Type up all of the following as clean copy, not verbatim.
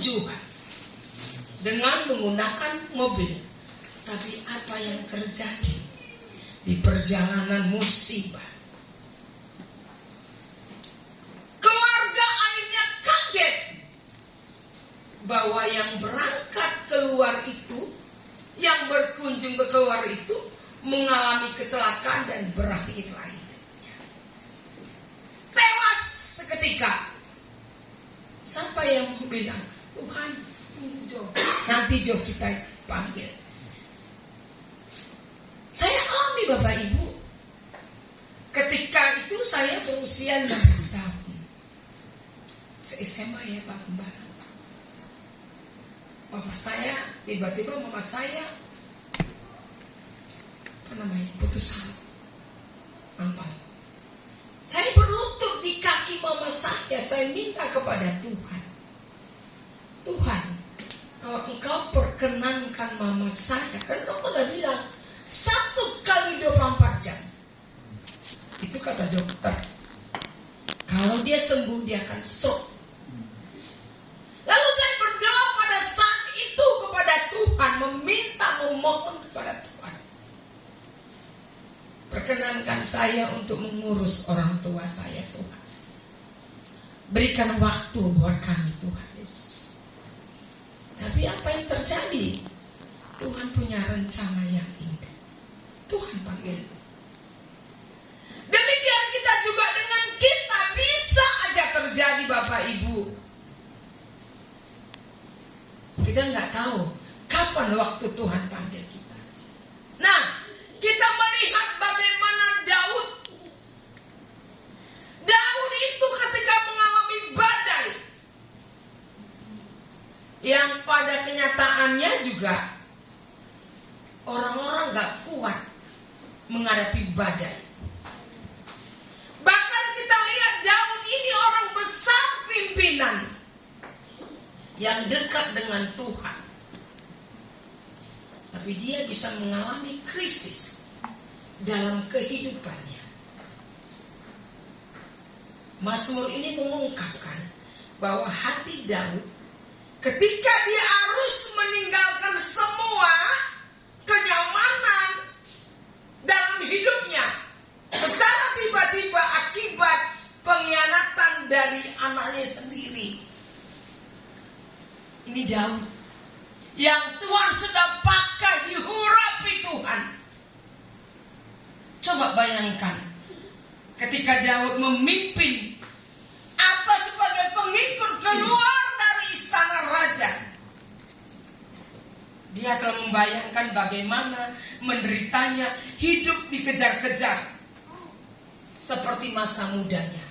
tujuan dengan menggunakan mobil. Tapi apa yang terjadi di perjalanan musibah? Keluarga akhirnya kaget bahwa yang berangkat keluar itu, yang berkunjung ke keluar itu mengalami kecelakaan dan berakhirlah hidupnya. Tewas seketika. Siapa yang bilang, Tuhan, nanti Jo kita panggil. Saya alami Bapak Ibu. Ketika itu saya berusia 16 tahun. Se-SMA ya Pak Gembala. Bapak saya, tiba-tiba mama saya putus hampa. Saya berlutut di kaki mama saya minta kepada Tuhan. Tuhan, kalau Engkau perkenankan mama saya, kan dokter bilang 1 kali 24 jam. Itu kata dokter. Kalau dia sembuh dia akan stroke. Lalu saya berdoa pada saat itu kepada Tuhan, memohon kepada Tuhan. Perkenankan saya untuk mengurus orang tua saya, Tuhan. Berikan waktu buat kami, Tuhan Yesus. Tapi apa yang terjadi? Tuhan punya rencana yang indah. Tuhan panggil. Demikian kita juga dengan kita, bisa aja terjadi Bapak Ibu. Kita nggak tahu kapan waktu Tuhan panggil kita. Nah, kita melihat bagaimana Daud. Daud itu ketika mengalami badai, yang pada kenyataannya juga orang-orang gak kuat menghadapi badai. Bahkan kita lihat Daud ini orang besar pimpinan yang dekat dengan Tuhan. Tapi dia bisa mengalami krisis dalam kehidupannya. Mazmur ini mengungkapkan bahwa hati Daud ketika dia harus meninggalkan semua kenyamanan dalam hidupnya secara tiba-tiba akibat pengkhianatan dari anaknya sendiri. Ini Daud yang Tuhan sudah pakai diurapi Tuhan. Coba bayangkan ketika Daud memimpin atau sebagai pengikut keluar dari istana raja. Dia telah membayangkan bagaimana menderitanya hidup dikejar-kejar seperti masa mudanya.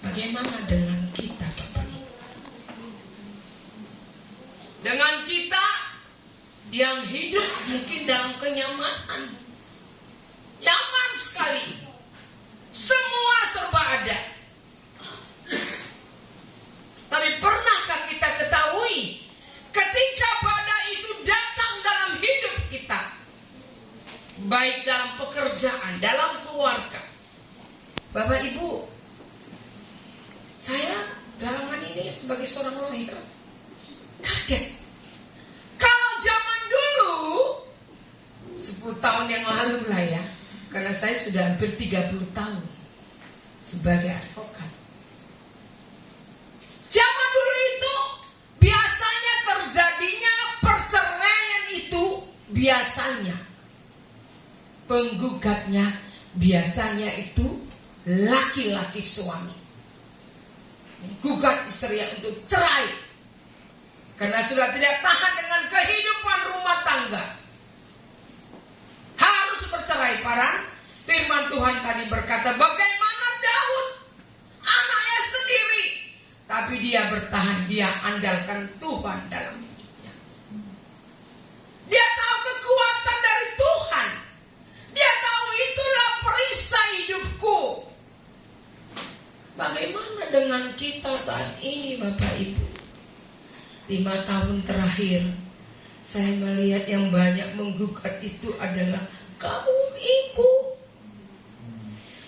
Bagaimana dengan kita, Bapak Ibu? Dengan kita yang hidup mungkin dalam kenyamanan, nyaman sekali, semua serba ada. Tapi pernahkah kita ketahui ketika badai itu datang dalam hidup kita, baik dalam pekerjaan, dalam keluarga? Bapak Ibu, saya belakangan ini sebagai seorang lawyer kaget. Kalau zaman dulu 10 tahun yang lalu lah ya, karena saya sudah hampir 30 tahun sebagai advokat. Zaman dulu itu biasanya terjadinya perceraian itu biasanya penggugatnya biasanya itu laki-laki suami. Gugat istrinya untuk cerai karena sudah tidak tahan dengan kehidupan rumah tangga. Harus bercerai. Para firman Tuhan tadi berkata bagaimana Daud anaknya sendiri, tapi dia bertahan, dia andalkan Tuhan dalam hidupnya. Dia tahu kekuatan dari Tuhan. Dia tahu itulah perisai hidupku. Bagaimana dengan kita saat ini Bapak Ibu? 5 tahun terakhir saya melihat yang banyak menggugat itu adalah kaum ibu.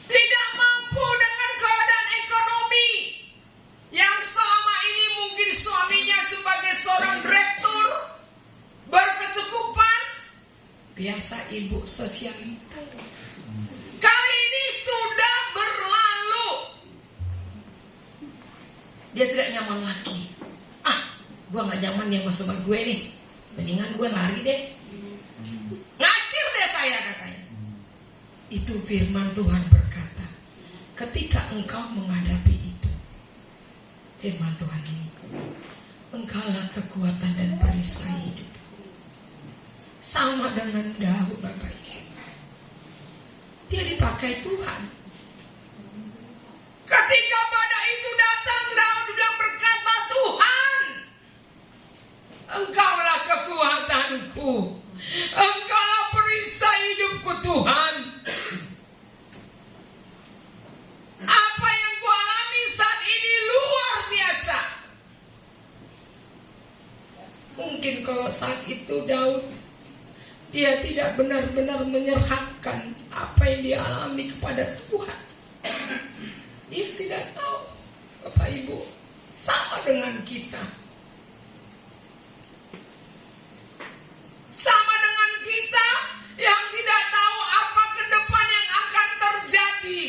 Tidak mampu dengan keadaan ekonomi yang selama ini Biasa ibu sosialita. Kali ini sudah berlalu. Dia tidak nyaman lagi. Gue gak nyaman yang masuk sama gue nih. Mendingan gue lari deh. Ngacir deh saya katanya. Itu firman Tuhan berkata, ketika engkau menghadapi itu, firman Tuhan ini, engkaulah kekuatan dan perisai hidup. Sama dengan Daud Bapak Ibu. Dia dipakai Tuhan. Ketika badai itu datang, Daud bilang berkata, Tuhan, engkaulah kekuatanku, engkaulah perisai hidupku Tuhan. Apa yang ku alami saat ini luar biasa. Mungkin kalau saat itu Daud, dia tidak benar-benar menyerahkan apa yang dia alami kepada Tuhan. Dia tidak tahu, Bapak Ibu, sama dengan kita. Sama dengan kita yang tidak tahu apa ke depan yang akan terjadi.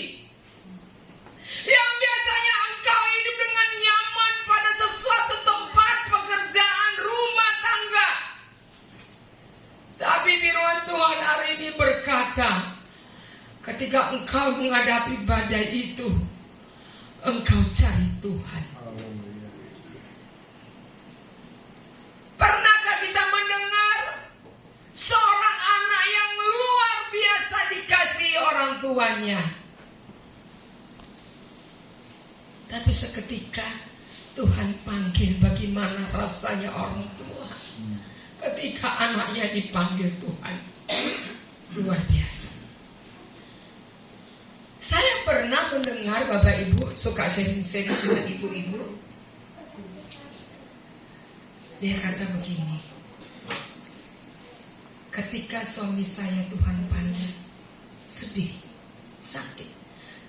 Yang biasanya engkau hidup dengan nyaman pada sesuatu tempat pekerjaan, rumah tangga. Tapi firman Tuhan hari ini berkata, ketika engkau menghadapi badai itu, engkau cari Tuhan. Pernahkah kita mendengar seorang anak yang luar biasa dikasihi orang tuanya, tapi seketika Tuhan panggil, bagaimana rasanya orang tua ketika anaknya dipanggil Tuhan? Luar biasa. Saya pernah mendengar Bapak Ibu suka sharing-sharing dengan ibu-ibu. Dia kata begini, ketika suami saya Tuhan panggil, sedih, sakit.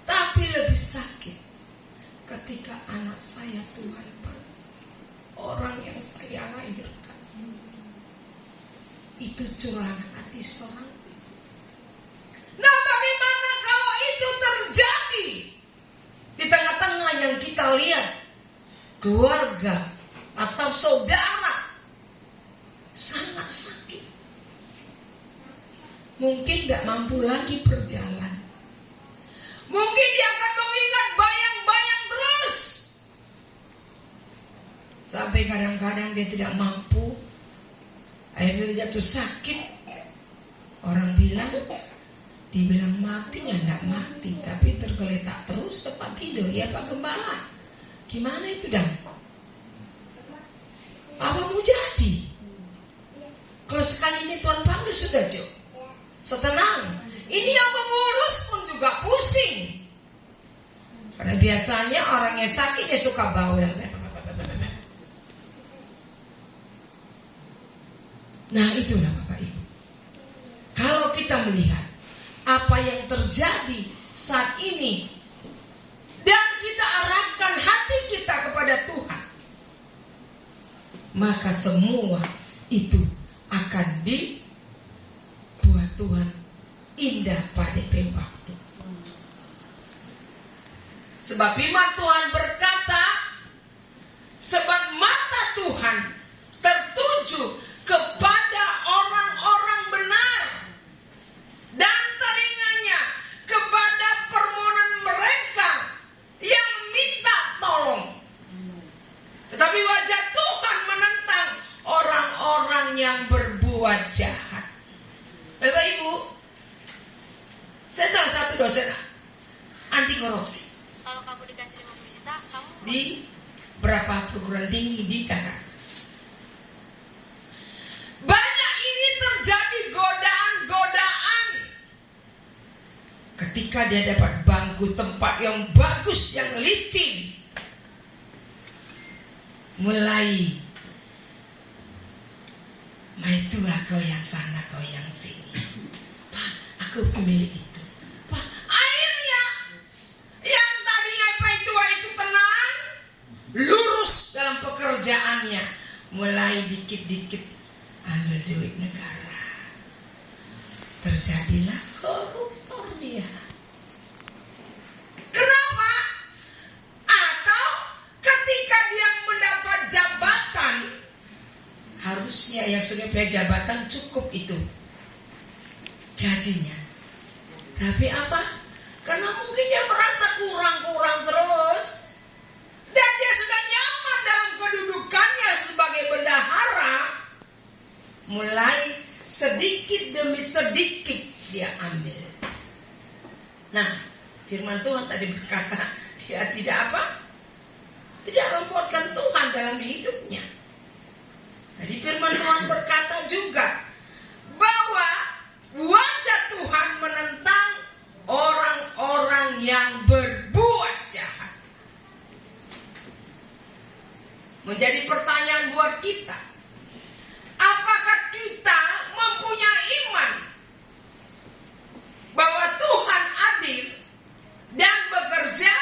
Tapi lebih sakit ketika anak saya Tuhan panggil, orang yang saya lahirkan. Itu curahan hati seorang ibu. Nah, bagaimana kalau itu terjadi di tengah-tengah yang kita lihat, keluarga atau saudara sangat sakit, mungkin tidak mampu lagi berjalan, mungkin dia akan mengingat bayang-bayang terus, sampai kadang-kadang dia tidak mampu, akhirnya dia jatuh sakit. Orang bilang, dibilang mati, ya tidak mati, tapi tergeletak terus tempat tidur. Ya Pak Gembala, gimana itu dan? Apa mau jadi? Kalau sekali ini Tuhan panggil sudah Jo, setenang. Ini yang mengurus pun juga pusing. Karena biasanya orang yang sakit dia suka bawel. Nah itulah Bapak Ibu. Kalau kita melihat apa yang terjadi saat ini dan kita arahkan hati kita kepada Tuhan, maka semua itu akan dibuat Tuhan indah pada waktu. Sebab firman Tuhan berkata, sebab mata Tuhan tertuju kepada orang-orang benar dan telinganya kepada permohonan mereka yang minta tolong. Tetapi wajah Tuhan menentang orang-orang yang berbuat jahat. Bapak Ibu, saya salah satu dosen anti korupsi. Kalau kamu dikasih 50 juta, kamu di berapa perguruan tinggi di Jakarta. Banyak ini terjadi godaan-godaan. Ketika dia dapat bangku tempat yang bagus, yang licin, mulai mai tua kau yang sana, kau yang sini. Pak, aku pemilik itu. Pak, akhirnya yang tadinya pai tua itu tenang, lurus dalam pekerjaannya, mulai dikit-dikit ambil duit negara, jadilah koruptor dia. Kenapa? Atau ketika dia mendapat jabatan, harusnya yang sudah punya jabatan cukup itu gajinya. Tapi apa? Karena mungkin dia merasa kurang-kurang terus, dan dia sudah nyaman dalam kedudukannya sebagai bendahara, mulai sedikit demi sedikit dia ambil. Nah, firman Tuhan tadi berkata, dia tidak apa? Tidak membuatkan Tuhan dalam hidupnya. Tadi firman Tuhan berkata juga bahwa wajah Tuhan menentang orang-orang yang berbuat jahat. Menjadi pertanyaan buat kita, apakah kita mempunyai iman bahwa Tuhan adil dan bekerja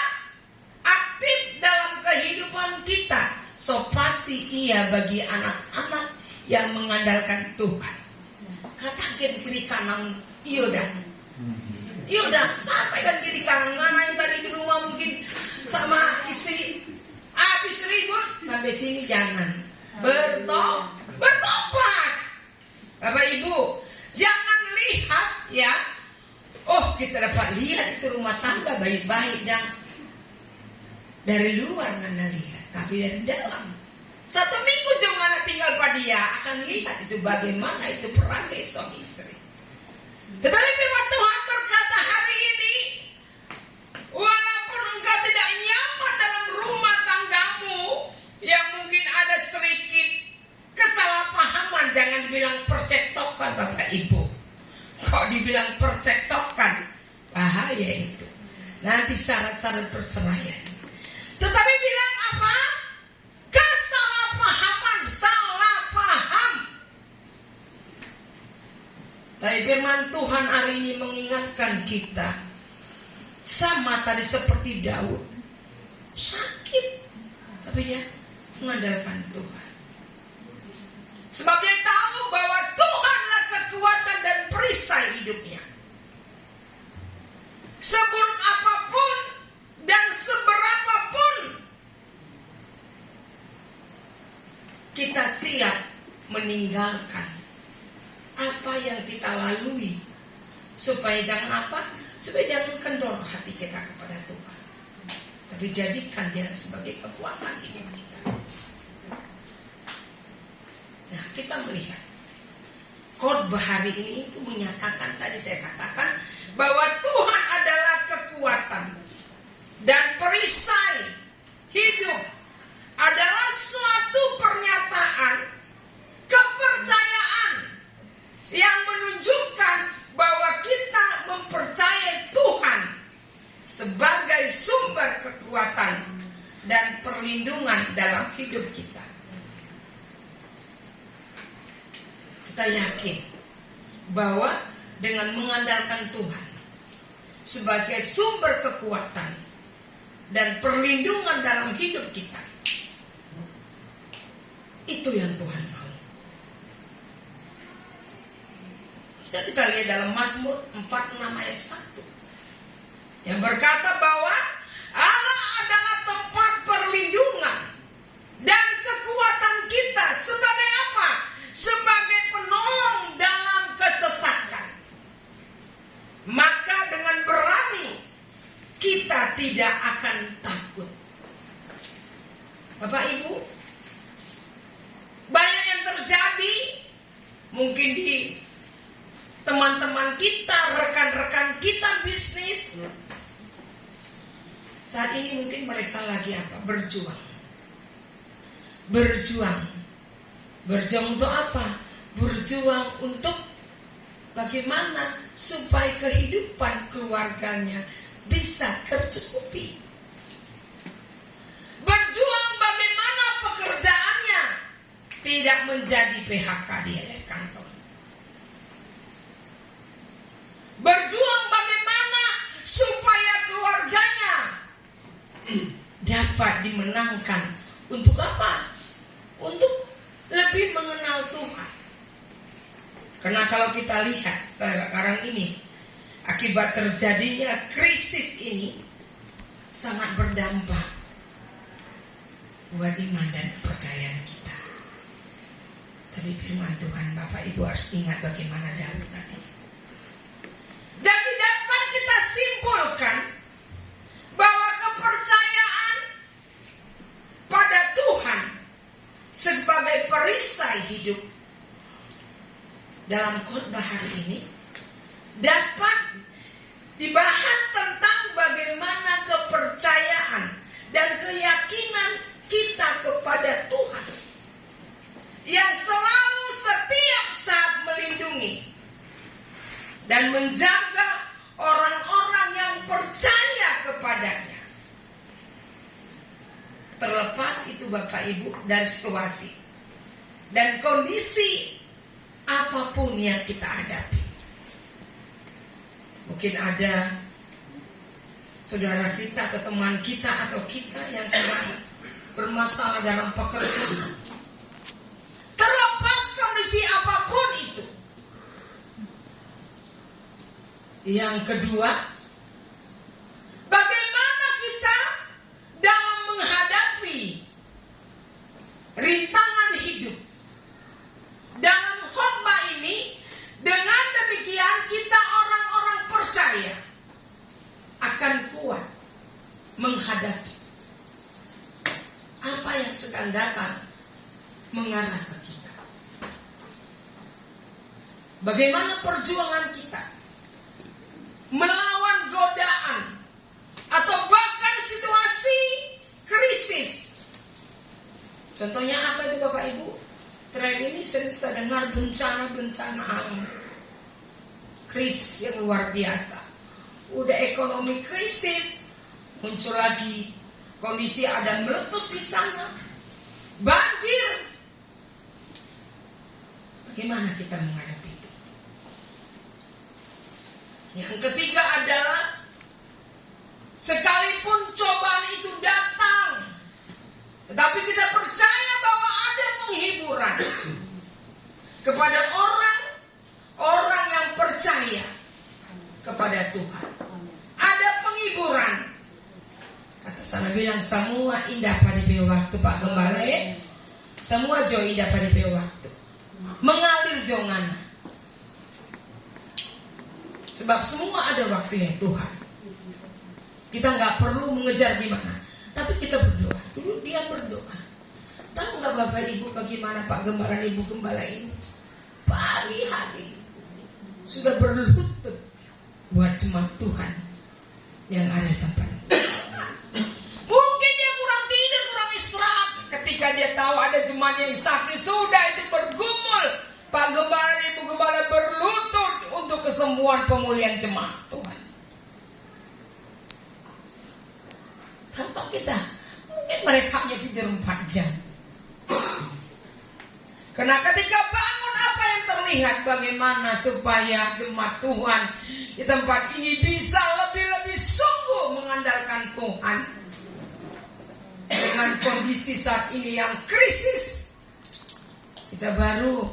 aktif dalam kehidupan kita? So pasti iya bagi anak-anak yang mengandalkan Tuhan. Katakan kiri kanan, Yodan, sampaikan kiri kanan. Mana yang tadi di rumah mungkin sama istri habis ribut, sampai sini jangan bertobat. Bapak Ibu, jangan lihat ya. Oh, kita dapat lihat itu rumah tangga baik-baik dan dari luar mana lihat, tapi dari dalam. 1 minggu jangan tinggal pada dia akan lihat itu bagaimana itu perangai suami istri. Tetapi firman Tuhan berkata hari ini, walaupun engkau tidak nyaman dalam rumah tanggamu, yang mungkin ada sedikit kesalahpahaman, jangan bilang percekcokan Bapak Ibu. Kalau dibilang percekcokan, bahaya itu. Nanti syarat-syarat perceraian. Tetapi bilang apa? Kesalahpahaman, salah paham. Tapi firman Tuhan hari ini mengingatkan kita, sama tadi seperti Daud, sakit, tapi dia mengandalkan Tuhan. Sebab dia tahu bahwa Tuhanlah kekuatan dan perisai hidupnya. Seburuk apapun dan seberapapun kita siap meninggalkan apa yang kita lalui, supaya jangan apa? Supaya jangan kendor hati kita kepada Tuhan, tapi jadikan dia sebagai kekuatan hidup kita. Nah, kita melihat khotbah hari ini itu menyatakan, tadi saya katakan bahwa Tuhan adalah kekuatan dan perisai hidup, adalah suatu pernyataan kepercayaan yang menunjukkan bahwa kita mempercayai Tuhan sebagai sumber kekuatan dan perlindungan dalam hidup kita. Kita yakin bahwa dengan mengandalkan Tuhan sebagai sumber kekuatan dan perlindungan dalam hidup kita, itu yang Tuhan mau. Bisa kita lihat dalam Mazmur 46 ayat 1 yang berkata bahwa Allah adalah tempat perlindungan dan kekuatan kita sebagai apa? Sebagai penolong dalam kesesakan. Maka dengan berani kita tidak akan takut. Bapak Ibu, banyak yang terjadi mungkin di teman-teman kita, rekan-rekan kita bisnis. Saat ini mungkin mereka lagi apa? Berjuang. Berjuang untuk apa? Berjuang untuk bagaimana supaya kehidupan keluarganya bisa tercukupi. Berjuang bagaimana pekerjaannya tidak menjadi PHK dia dari kantor. Berjuang bagaimana supaya keluarganya dapat dimenangkan. Untuk apa? Untuk lebih mengenal Tuhan. Karena kalau kita lihat sekarang ini, akibat terjadinya krisis ini sangat berdampak buat iman dan kepercayaan kita. Tapi firman Tuhan, Bapak Ibu harus ingat bagaimana Daud tadi. Jadi dapat kita simpulkan bahwa kepercayaan pada Tuhan sebagai perisai hidup dalam khotbah hari ini dapat dibahas tentang bagaimana kepercayaan dan keyakinan kita kepada Tuhan yang selalu setiap saat melindungi dan menjaga orang-orang yang percaya kepadanya. Terlepas itu Bapak Ibu dari situasi dan kondisi apapun yang kita hadapi. Mungkin ada saudara kita atau teman kita atau kita yang sedang bermasalah dalam pekerjaan. Terlepas kondisi apapun itu. Yang kedua, bagaimana kita dalam menghadapi rintangan hidup. Dalam khotbah ini, dengan demikian kita orang-orang percaya akan kuat menghadapi apa yang sedang datang mengarah ke kita. Bagaimana perjuangan kita melawan godaan atau bahkan situasi krisis. Contohnya apa itu Bapak Ibu? Terakhir ini sering kita dengar bencana-bencana alam, krisis yang luar biasa. Udah ekonomi krisis, muncul lagi kondisi ada meletus di sana, banjir. Bagaimana kita menghadapi itu? Yang ketiga adalah sekalipun cobaan itu datang, tetapi kita percaya bahwa ada penghiburan kepada orang yang percaya kepada Tuhan. Ada penghiburan. Kata sana bilang semua indah pada waktu Pak Gembala ya. Semua jo indah pada waktu. Mengalir jongana. Sebab semua ada waktunya Tuhan. Kita nggak perlu mengejar gimana, tapi kita berdoa. Dulu dia berdoa. Tahu nggak Bapak Ibu bagaimana Pak Gembala dan Ibu Gembala ini pagi hari sudah berlutut buat jemaat Tuhan yang ada di tempat. Mungkin dia kurang tidur, kurang istirahat. Ketika dia tahu ada jemaat yang sakit, sudah itu bergumul. Pak Gembala dan Ibu Gembala berlutut untuk kesembuhan pemulihan jemaat Tuhan. Tanpa kita, mungkin mereka hanya tidur 4 jam. Karena ketika bangun apa yang terlihat bagaimana supaya jemaat Tuhan di tempat ini bisa lebih-lebih sungguh mengandalkan Tuhan. Dengan kondisi saat ini yang krisis, kita baru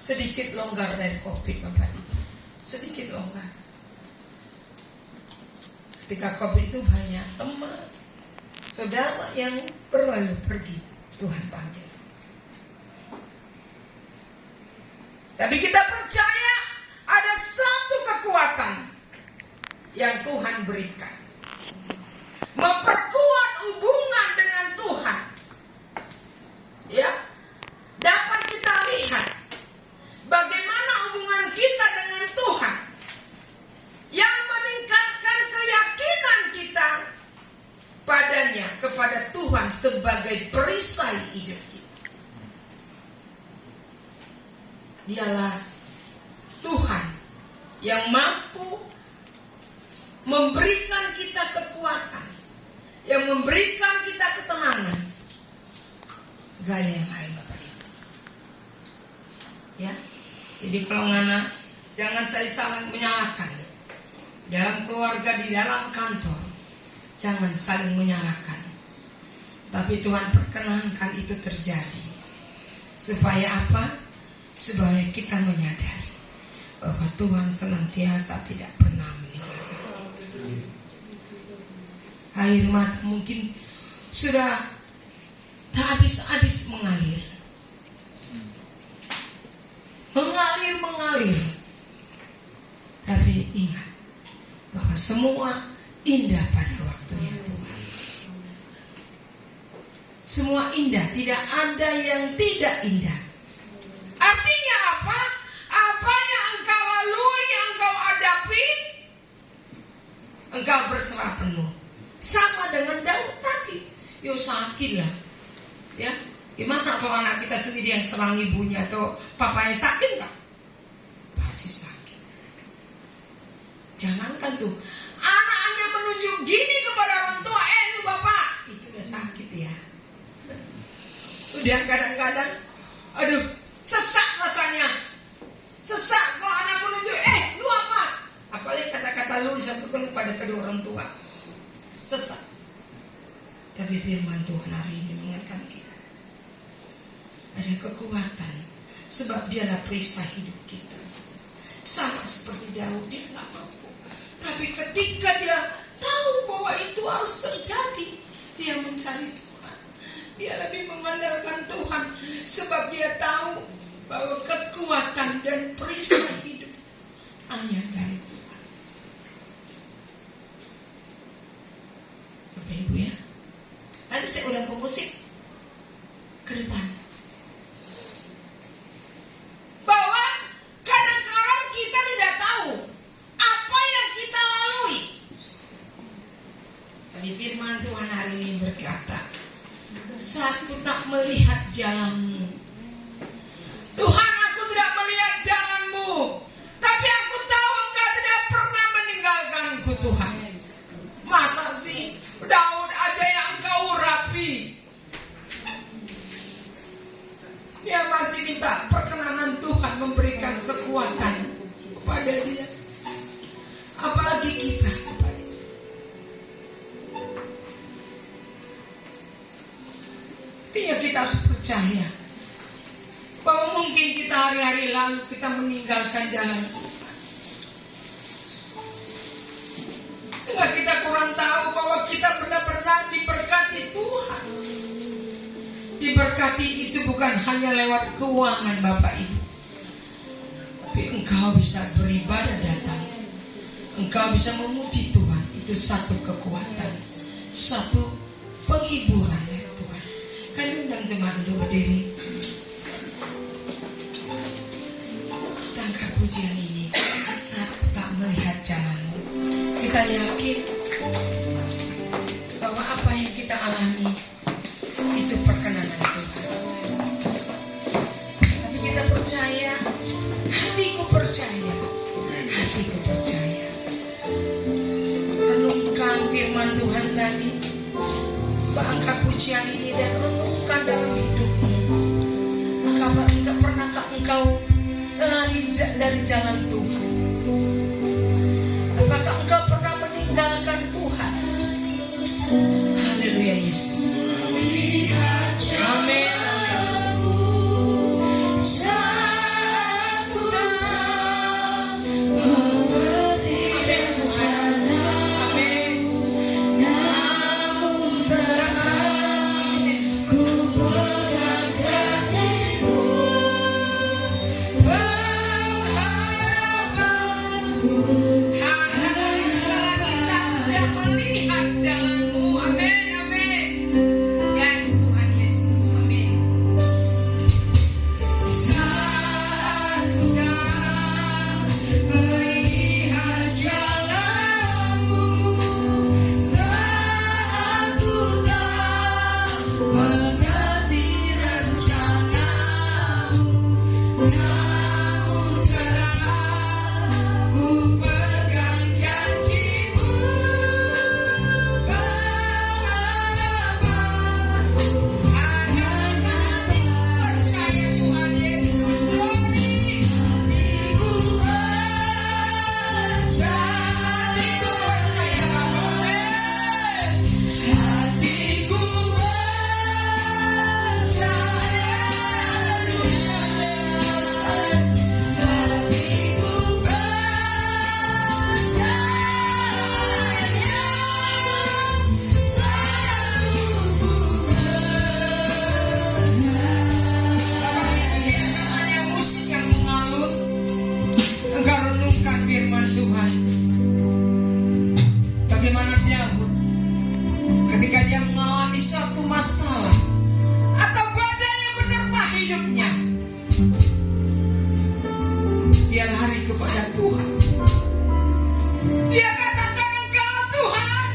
sedikit longgar dari COVID Bapak Ibu. Sedikit longgar. Ketika COVID itu banyak teman, saudara yang berlalu pergi, Tuhan panggil. Tapi kita percaya ada satu kekuatan yang Tuhan berikan. Memperkuat hubungan dengan Tuhan. Ya, dapat kita lihat bagaimana hubungan kita dengan Tuhan yang meningkatkan keyakinan kita padanya, kepada Tuhan sebagai perisai hidup kita. Dialah Tuhan yang mampu memberikan kita kekuatan, yang memberikan kita ketenangan. Gak ada yang lain Bapak Ibu. Ya, jadi kalau ngana jangan saling menyalahkan. Dalam keluarga, di dalam kantor, jangan saling menyalahkan. Tapi Tuhan perkenankan itu terjadi. Supaya apa? supaya kita menyadari bahwa Tuhan senantiasa tidak pernah meninggalkan kita. Air mata mungkin sudah tak habis-habis mengalir. Mengalir. Tapi ingat bahwa semua indah pada waktunya Tuhan. Semua indah, tidak ada yang tidak indah. Artinya apa? Apa yang engkau lalui, yang engkau hadapi, engkau berserah penuh. Sama dengan Daud tadi. Yo sakit lah. Ya, gimana kalau anak kita sendiri yang serang ibunya atau papanya sakit nggak? Pasti sakit. Jangankan tuh anaknya menunjuk gini kepada orang tua, lu bapak, itu udah sakit ya. Udah kadang-kadang, aduh, sesak rasanya. Sesak kalau anak menunjuk, lu apa? Apalagi kata-kata lu disatukan kepada kedua orang tua. Sesak. Tapi firman Tuhan hari ini mengingatkan kita, ada kekuatan, sebab dialah perisai hidup kita. Sama seperti Daud, dia nggak mampu, tapi ketika dia tahu bahwa itu harus terjadi, dia mencari Tuhan. Dia lebih mengandalkan Tuhan, sebab dia tahu bahwa kekuatan dan perisai hidup hanya dari Tuhan. Bapak Ibu ya, nanti saya ulang musik ke depan. Bahwa kadang-kadang kita tidak tahu apa yang kita lalui. Tapi firman Tuhan hari ini berkata, saat ku tak melihat jalanmu, Tuhan, aku tidak melihat jalanmu, tapi aku tahu engkau tidak pernah meninggalkanku, Tuhan. Masa sih Daud aja yang engkau urapi, dia masih minta perkenanan Tuhan memberikan kekuatan kepada dia. Apalagi kita. Artinya kita harus percaya bahwa mungkin kita hari-hari lalu kita meninggalkan jalan Tuhan, sehingga kita kurang tahu bahwa kita benar-benar diberkati Tuhan. Diberkati itu bukan hanya lewat keuangan Bapak Ibu, tapi engkau bisa beribadah datang, engkau bisa memuji Tuhan. Itu satu kekuatan, satu penghiburan ya Tuhan. Kami undang jemaat untuk berdiri. Kita angkat pujian ini. Saat aku tak melihat jalanmu, kita yakin bahwa apa yang kita alami itu perkenanan Tuhan. Tapi kita percaya, hatiku percaya. Renungkan firman Tuhan tadi. Coba angkat pujian ini dan renungkan dalam hidupmu. Pernahkah engkau lari dari jalan Tuhan? Apakah engkau pernah meninggalkan Tuhan? Haleluya Yesus. Amin. Ku pegang janjimu. yang mengalami suatu masalah atau badai yang menerpa hidupnya, dia lari kepada Tuhan. Dia katakan, Engkau Tuhan,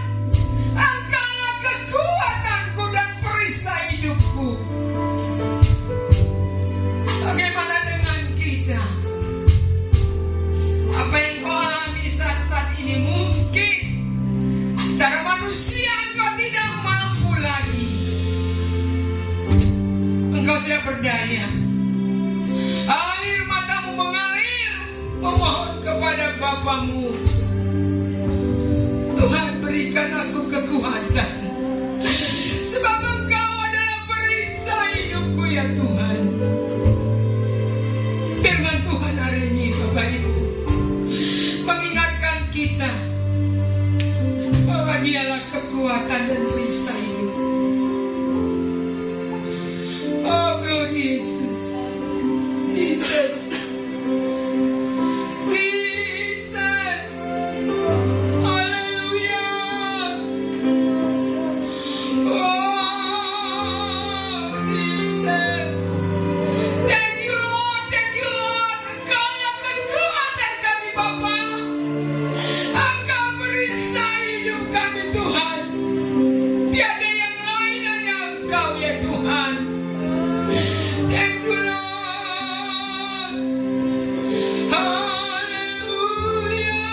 Engkaulah kekuatanku dan perisai hidupku. Bagaimana dengan kita? Apa yang kau alami saat ini mungkin secara manusia engkau tidak mampu lagi. Engkau tidak berdaya. Air matamu mengalir, memohon kepada Bapamu. Tuhan, berikan aku kekuatan, sebab Engkau adalah perisai hidupku ya Tuhan. Firman Tuhan hari ini Bapak Ibu mengingatkan kita bahwa Dialah kekuatan dan perisai hidup. Oh glory Yesus, Jesus, Jesus, Haleluya. Oh Jesus, thank you Lord, thank you Lord. Engkaulah kekuatan kami Bapa. Engkau perisai hidup kami Tuhan. Tiada yang lain, hanya Engkau ya Tuhan. Thank you Lord. Haleluya.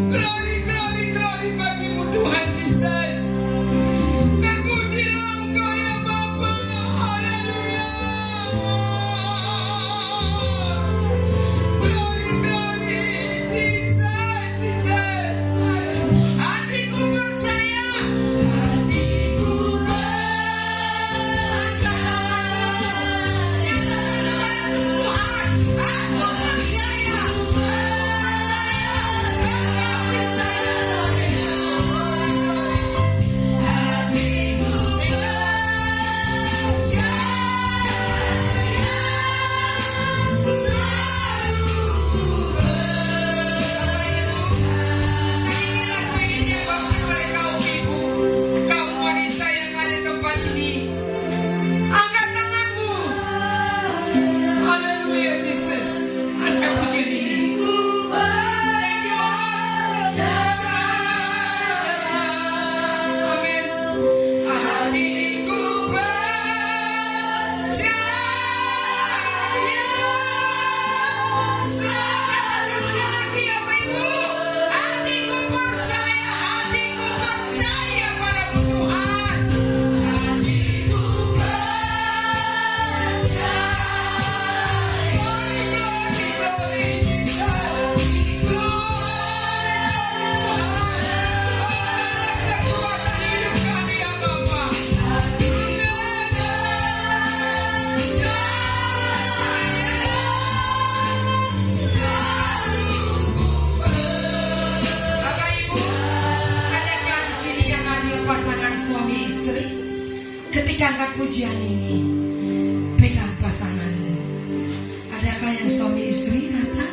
Glory, glory, glory bagimu Tuhan Yesus. Terpujilah Engkau ya Bapa. Haleluya. Glory, glory, Jesus, Jesus. Hatiku percaya, hatiku kaum wanita yang ada di tempat ini, angkat tanganmu. Haleluya Jesus. Angkat pujian ini. Thank you Lord. Amin. Hatiku percaya. Selamat sekali lagi ya Bapak Ibu. Hatiku percaya, hatiku percaya padamu Tuhan. Hatiku percaya. Glory, glory, glory Jesus. Glory Tuhan. Kekuatan hidup kami ya Bapa. Bapak Ibu, adakah di sini yang hadir pasangan suami istri? Ketika angkat pujian ini, pegang pasanganmu. Adakah yang suami istri datang?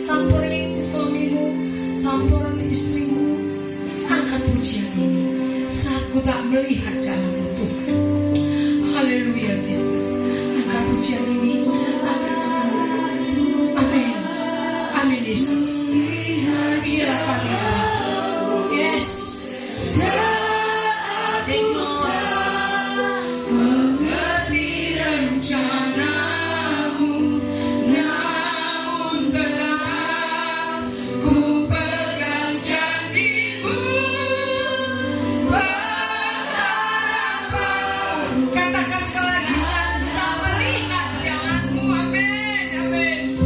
Samperin suamimu, samperin istrimu. Angkat pujian ini. Saat ku tak melihat jalanmu Tuhan. Haleluya Jesus. Angkat pujian ini. Amin. Amin. Amin Yesus. Inilah kami Allah. Yes. Thank you Lord. Mengerti rencanamu, namun tetap ku pegang janjimu. Berharapanmu. Katakan sekali lagi, saat ku tak melihat jalanmu. Amin. Amin.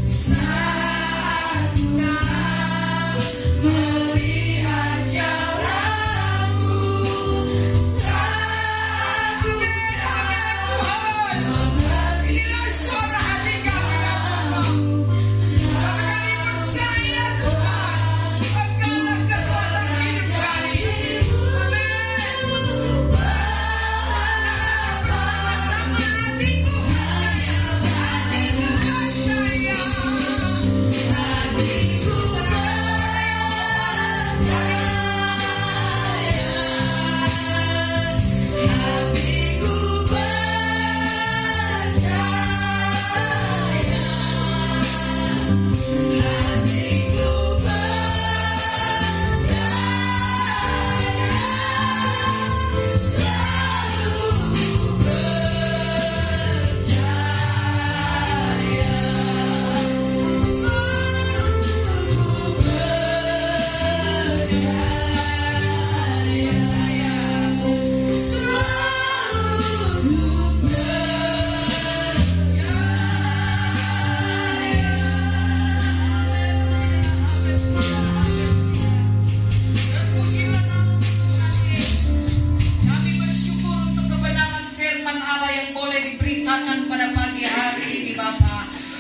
Saat ku tak melihat jalanmu, saat Tuhan, inilah suara hati kami ya Bapa. Kami percaya Tuhan, Engkaulah kekuatan hidup kami. Amin. Bersama-sama hatiku percaya, hatiku percaya, hatiku percaya.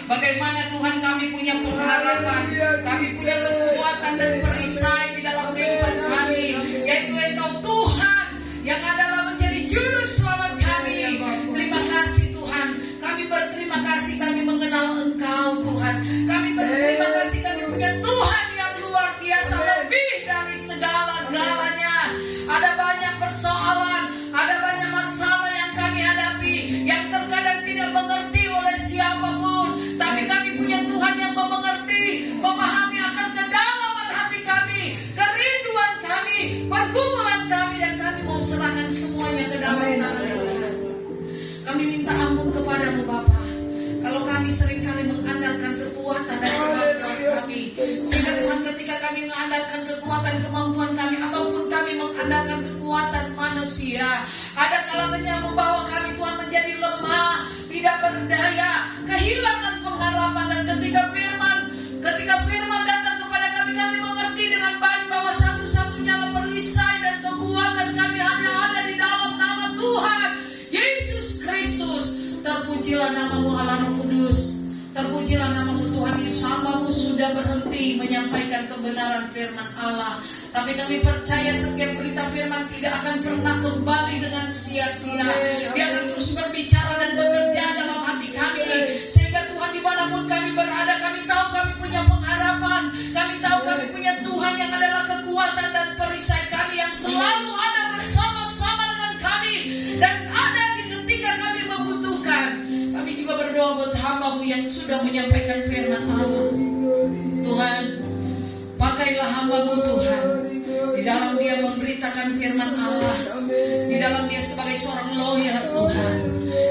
Bagaimana Tuhan kami punya pengharapan, kami punya kekuatan dan perisai di dalam kehidupan kami, yaitu Engkau Tuhan yang adalah menjadi juru selamat kami. Terima kasih Tuhan, kami berterima kasih kami mengenal Engkau Tuhan. Kami berterima kasih kami punya Tuhan yang luar biasa, lebih dari segala-galanya. Ada banyak persoalan, ada banyak masalah yang kami hadapi, yang terkadang tidak mengerti oleh siapapun. Tapi kami punya Tuhan yang mengerti, memahami akan kedalaman hati kami, kerinduan kami, pergumulan kami, dan kami mau serahkan semuanya ke dalam tangan Tuhan. Kami minta ampun kepadamu Bapa, kalau kami seringkali mengandalkan kekuatan dan kemampuan kami, sehingga Tuhan ketika kami mengandalkan kekuatan kemampuan kami, ataupun kami mengandalkan kekuatan manusia, ada kalanya membawa kami Tuhan menjadi lemah, tidak berdaya, kehilangan pengharapan. Dan ketika firman datang kepada kami, kami mengerti dengan baik bahwa satu-satunya perisai dan kekuatan kami hanya ada di dalam nama Tuhan Yesus Kristus. Terpujilah namamu Allah Roh Kudus, terpujilah namamu Tuhan Yesus. Hamba-Mu sudah berhenti menyampaikan kebenaran firman Allah, tapi kami percaya setiap berita firman tidak akan pernah kembali dengan sia-sia. Dia akan terus berbicara dan bekerja dalam hati kami, sehingga Tuhan dimanapun kami berada, kami tahu kami punya pengharapan, kami tahu kami punya Tuhan yang adalah kekuatan dan perisai kami, yang selalu ada bersama-sama dengan kami dan ada di ketika kami membutuhkan. Kami juga berdoa buat hamba-Mu yang sudah menyampaikan firman Allah. Tuhan, pakailah hamba-Mu Tuhan, di dalam dia memberitakan firman Allah, di dalam dia sebagai seorang lawyer Tuhan,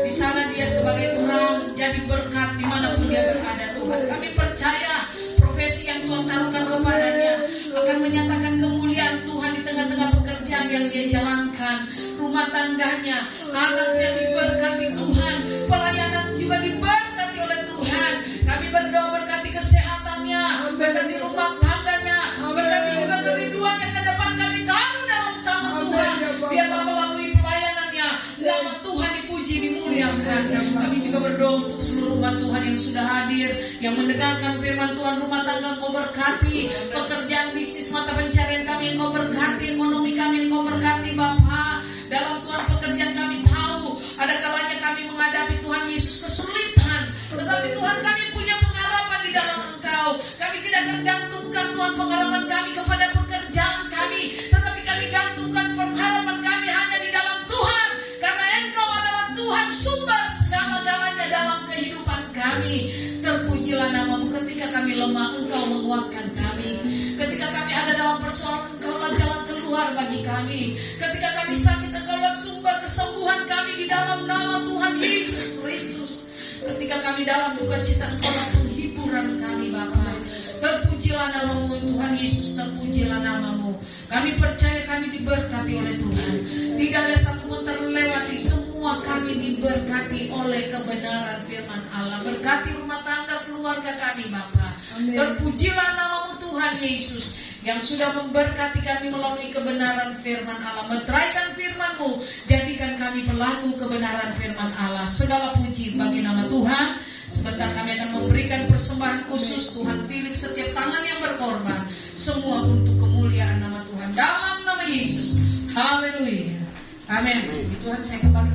di sana dia sebagai orang jadi berkat dimanapun dia berada Tuhan. Kami percaya profesi yang Tuhan taruhkan kepadanya akan menyatakan kemuliaan Tuhan di tengah-tengah pekerjaan yang dia jalankan, rumah tangganya, anaknya diberkati Tuhan, pelayanan juga diberkati oleh Tuhan. Kami berdoa berkati kesehatannya, berkati rumah tangganya, berkati juga kerinduannya ke depan, kami taruh dalam tangan Tuhan. Biarlah melalui pelayanannya nama Tuhan dipuji, dimuliakan. Kami juga berdoa untuk seluruh umat Tuhan yang sudah hadir, yang mendengarkan firman Tuhan. Rumah tangga Engkau berkati, pekerjaan bisnis mata pencarian kami Engkau berkati, ekonomi kami Engkau berkati Bapa. Dalam Tuhan pekerjaan kami tahu ada kalanya kami menghadapi Tuhan Yesus kesulitan, tetapi Tuhan kami punya pengharapan di dalam Engkau. Kami tidak akan gantungkan Tuhan pengharapan kami kepada pekerjaan kami, tetapi kami gantungkan pengharapan kami hanya di dalam Tuhan, karena Engkau adalah Tuhan sumber segala-galanya dalam kehidupan kami. Terpujilah namamu. Ketika kami lemah, Engkau menguatkan kami. Ketika kami ada dalam persoalan, Engkaulah jalan keluar bagi kami. Ketika kami sakit, Engkaulah sumber kesembuhan kami di dalam nama Tuhan Yesus Kristus. Ketika kami dalam duka cita, Engkaulah penghiburan kami Bapa. Terpujilah namamu Tuhan Yesus, terpujilah namamu. Kami percaya kami diberkati oleh Tuhan. Tidak ada satu pun terlewati, semua kami diberkati oleh kebenaran firman Allah. Berkati rumah tangga keluarga kami Bapa. Terpujilah namamu Tuhan Yesus, yang sudah memberkati kami melalui kebenaran firman Allah. Meteraikan firman-Mu, jadikan kami pelaku kebenaran firman Allah. Segala puji bagi nama Tuhan. Sebentar kami akan memberikan persembahan khusus. Tuhan tilik setiap tangan yang berkorban, semua untuk kemuliaan nama Tuhan, dalam nama Yesus. Haleluya. Amin. Tuhan, saya kembalikan